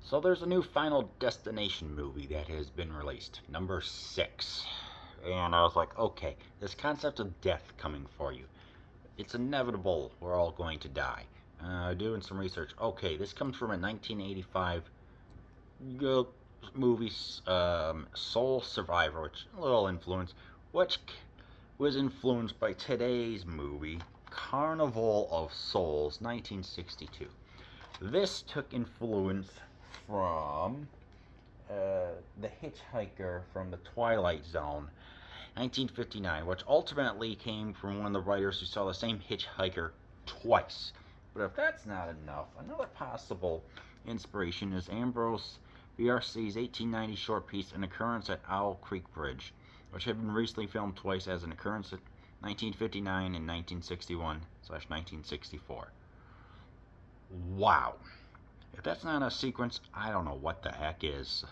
So there's a new Final Destination movie that has been released, number 6. And I was like, okay, this concept of death coming for you. It's inevitable we're all going to die. Doing some research. Okay, this comes from a 1985 movie, Soul Survivor, which a little influence, which was influenced by today's movie, Carnival of Souls, 1962. This took influence from The Hitchhiker from the Twilight Zone, 1959, which ultimately came from one of the writers who saw the same hitchhiker twice. But if that's not enough, another possible inspiration is Ambrose Bierce's 1890 short piece An Occurrence at Owl Creek Bridge, which had been recently filmed twice as An Occurrence at 1959 and 1961/1964. Wow. If that's not a sequence, I don't know what the heck is.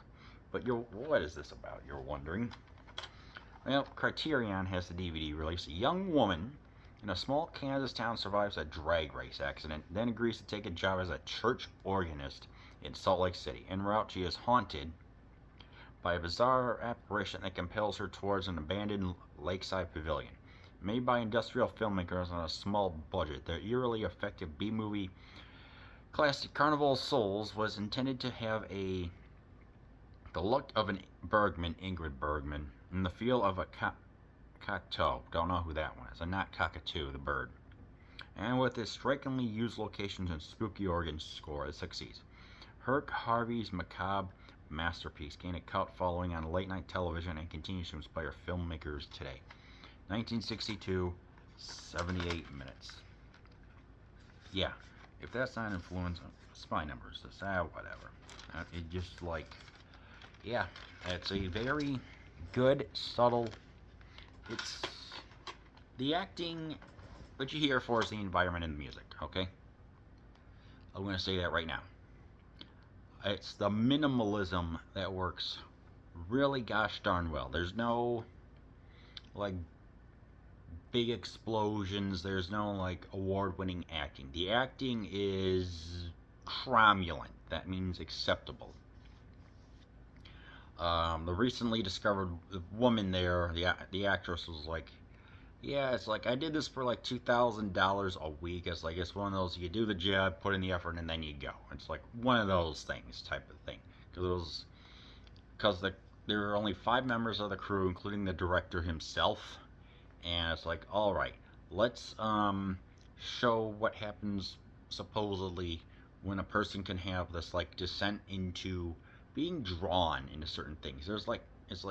But what is this about, you're wondering? Well, Criterion has the DVD release. A young woman in a small Kansas town survives a drag race accident, then agrees to take a job as a church organist in Salt Lake City. En route, she is haunted by a bizarre apparition that compels her towards an abandoned lakeside pavilion. Made by industrial filmmakers on a small budget, the eerily effective B-movie classic Carnival of Souls was intended to have the look of an Ingrid Bergman, and the feel of a cockatoo. Don't know who that one is. A not cockatoo, the bird. And with its strikingly used locations and spooky organ score, it succeeds. Herc Harvey's macabre masterpiece gained a cult following on late night television and continues to inspire filmmakers today. 1962, 78 minutes. Yeah, if that's not influence, spy numbers, whatever. It just yeah, it's a very good, subtle. It's the acting. What you hear for is the environment and the music. Okay, I'm gonna say that right now. It's the minimalism that works really gosh darn well. There's no like big explosions. There's no award-winning acting. The acting is cromulent. That means acceptable. The recently discovered woman there, the actress was like, yeah, it's like I did this for $2,000 a week. It's one of those, you do the job, put in the effort, and then you go. It's like one of those things type of thing. Because there were only 5 members of the crew, including the director himself, and it's like, all right, let's show what happens supposedly when a person can have this descent into being drawn into certain things. It's like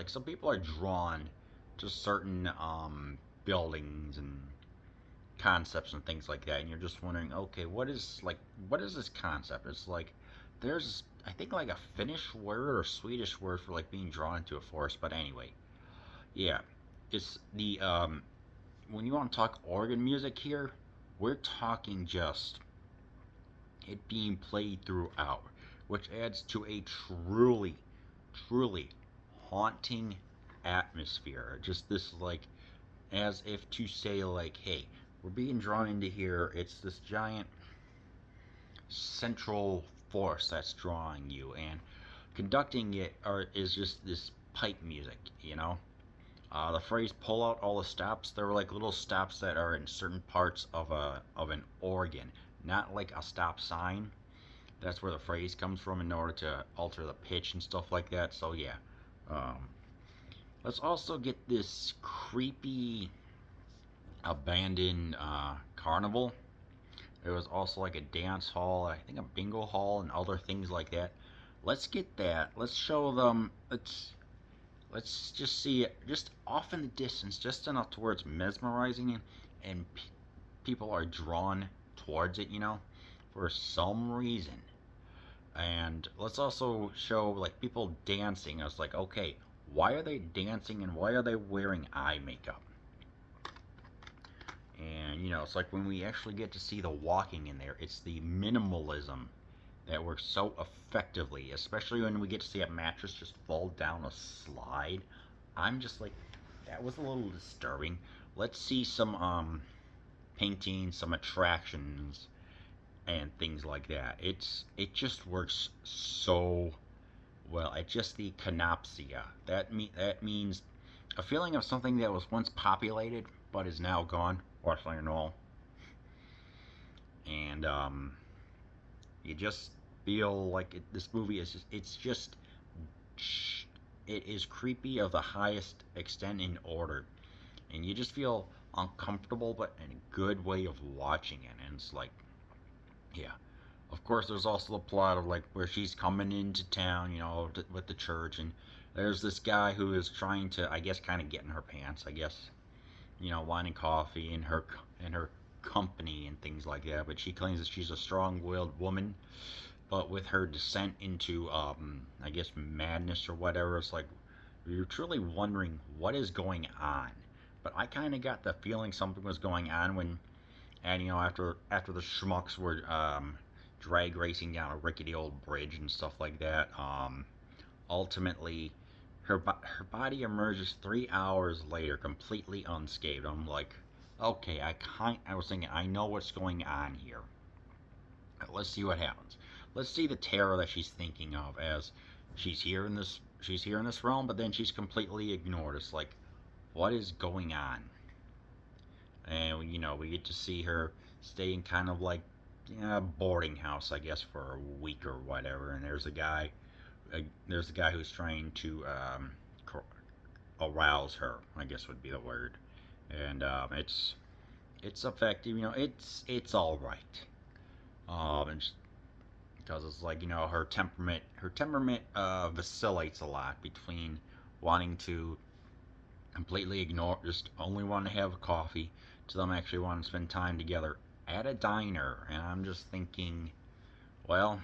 some people are drawn to certain buildings and concepts and things like that, and you're just wondering, okay, what is this concept? It's like there's I think a Finnish word or Swedish word for being drawn into a forest, but anyway, yeah, it's the when you want to talk organ music here, we're talking just it being played throughout, which adds to a truly, truly haunting atmosphere. Just this, as if to say, hey, we're being drawn into here. It's this giant central force that's drawing you, and conducting it is just this pipe music, you know? The phrase "pull out all the stops," there were little stops that are in certain parts of an organ, not like a stop sign. That's where the phrase comes from in order to alter the pitch and stuff like that. So yeah, um, let's also get this creepy abandoned carnival. There was also a dance hall, I think a bingo hall, and other things like that. Let's get that. Let's show them. Let's just see it just off in the distance, just enough to where it's mesmerizing, and people are drawn towards it, for some reason. And let's also show people dancing. I was like, okay, why are they dancing and why are they wearing eye makeup? And it's like when we actually get to see the walking in there, it's the minimalism that works so effectively, especially when we get to see a mattress just fall down a slide. I'm just like, that was a little disturbing. Let's see some paintings, some attractions, and things like that. It just works so well. It's just the canopsia. That means a feeling of something that was once populated but is now gone, Washington and all. And you just feel like this movie is it is creepy of the highest extent in order, and you just feel uncomfortable, but in a good way of watching it. And it's like, yeah. Of course, there's also the plot of like where she's coming into town, with the church, and there's this guy who is trying to, I guess, kind of get in her pants, I guess, wanting coffee and her company and things like that. But she claims that she's a strong-willed woman, but with her descent into, I guess, madness or whatever, it's like you're truly wondering what is going on. But I kind of got the feeling something was going on when, and after the schmucks were drag racing down a rickety old bridge and stuff like that, ultimately her body emerges 3 hours later completely unscathed. I'm like, okay, I was thinking I know what's going on here. Let's see what happens. Let's see the terror that she's thinking of as she's here in this realm, but then she's completely ignored. It's like, what is going on? And we get to see her stay in kind of like a boarding house, I guess, for a week or whatever. And there's a guy who's trying to arouse her, I guess would be the word. And it's effective. It's all right. And because it's like her temperament vacillates a lot between wanting to completely ignore, just only want to have a coffee, to them actually wanting to spend time together at a diner. And I'm just thinking, well,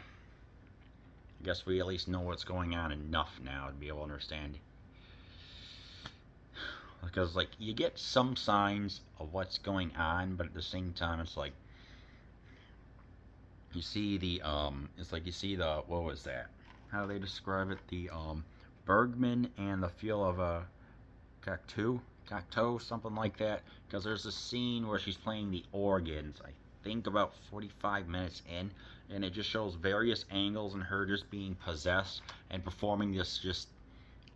I guess we at least know what's going on enough now to be able to understand. Because, like, you get some signs of what's going on, but at the same time, it's like, you see what was that? How do they describe it? The, Bergman and the feel of a Cocteau, something like that. Because there's a scene where she's playing the organs, I think about 45 minutes in, and it just shows various angles and her just being possessed and performing this just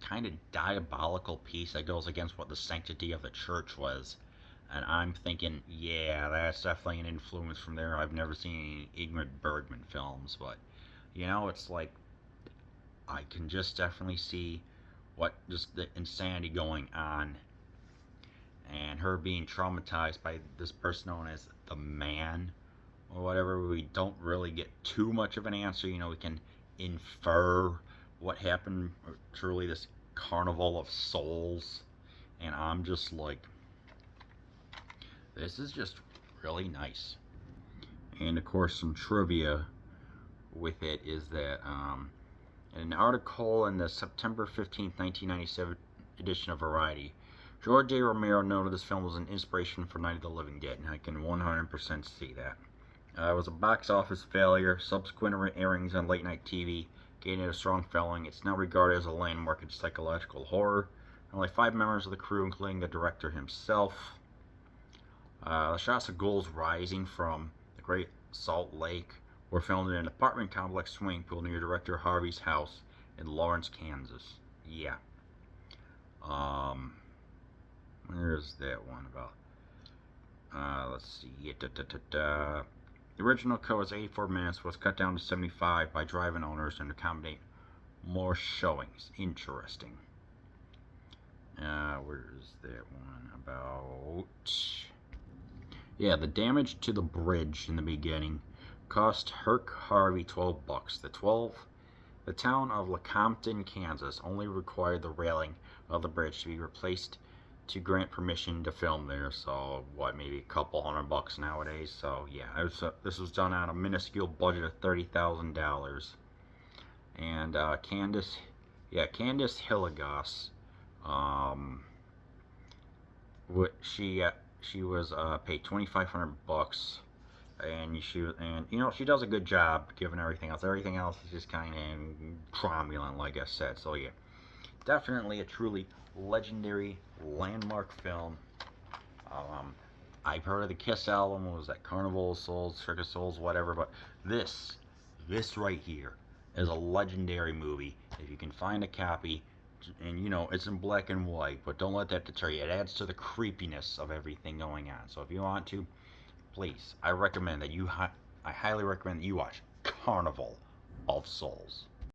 kind of diabolical piece that goes against what the sanctity of the church was. And I'm thinking, yeah, that's definitely an influence from there. I've never seen any Ingrid Bergman films, but it's like I can just definitely see what just the insanity going on, and her being traumatized by this person known as the man or whatever. We don't really get too much of an answer. We can infer what happened. Truly, this Carnival of Souls, and I'm just like, this is just really nice. And of course, some trivia with it is that in an article in the September 15th, 1997 edition of Variety, George A. Romero noted this film was an inspiration for Night of the Living Dead, and I can 100% see that. It was a box office failure. Subsequent airings on late night TV gained it a strong following. It's now regarded as a landmark in psychological horror. Only 5 members of the crew, including the director himself. The shots of ghouls rising from the Great Salt Lake were filmed in an apartment complex swimming pool near director Harvey's house in Lawrence, Kansas. Yeah. Where's that one about? Let's see. The original cut was 84 minutes, was cut down to 75 by drive-in owners and accommodate more showings. Interesting. Where's that one about? Yeah, the damage to the bridge in the beginning cost Herc Harvey $12. The town of Lecompton, Kansas, only required the railing of the bridge to be replaced to grant permission to film there. So, maybe a couple $100 nowadays. So, yeah, this was done on a minuscule budget of $30,000. And Candace Hilligoss, she was paid $2,500, and she does a good job given everything else. Everything else is just kind of cromulent, like I said. So yeah, definitely a truly legendary landmark film. I've heard of the Kiss album. What was that? Carnival of Souls, Trick of Souls, whatever. But this, this right here, is a legendary movie. If you can find a copy, and you know it's in black and white, but don't let that deter you. It adds to the creepiness of everything going on. So if you want to, please, I recommend that I highly recommend that you watch Carnival of Souls.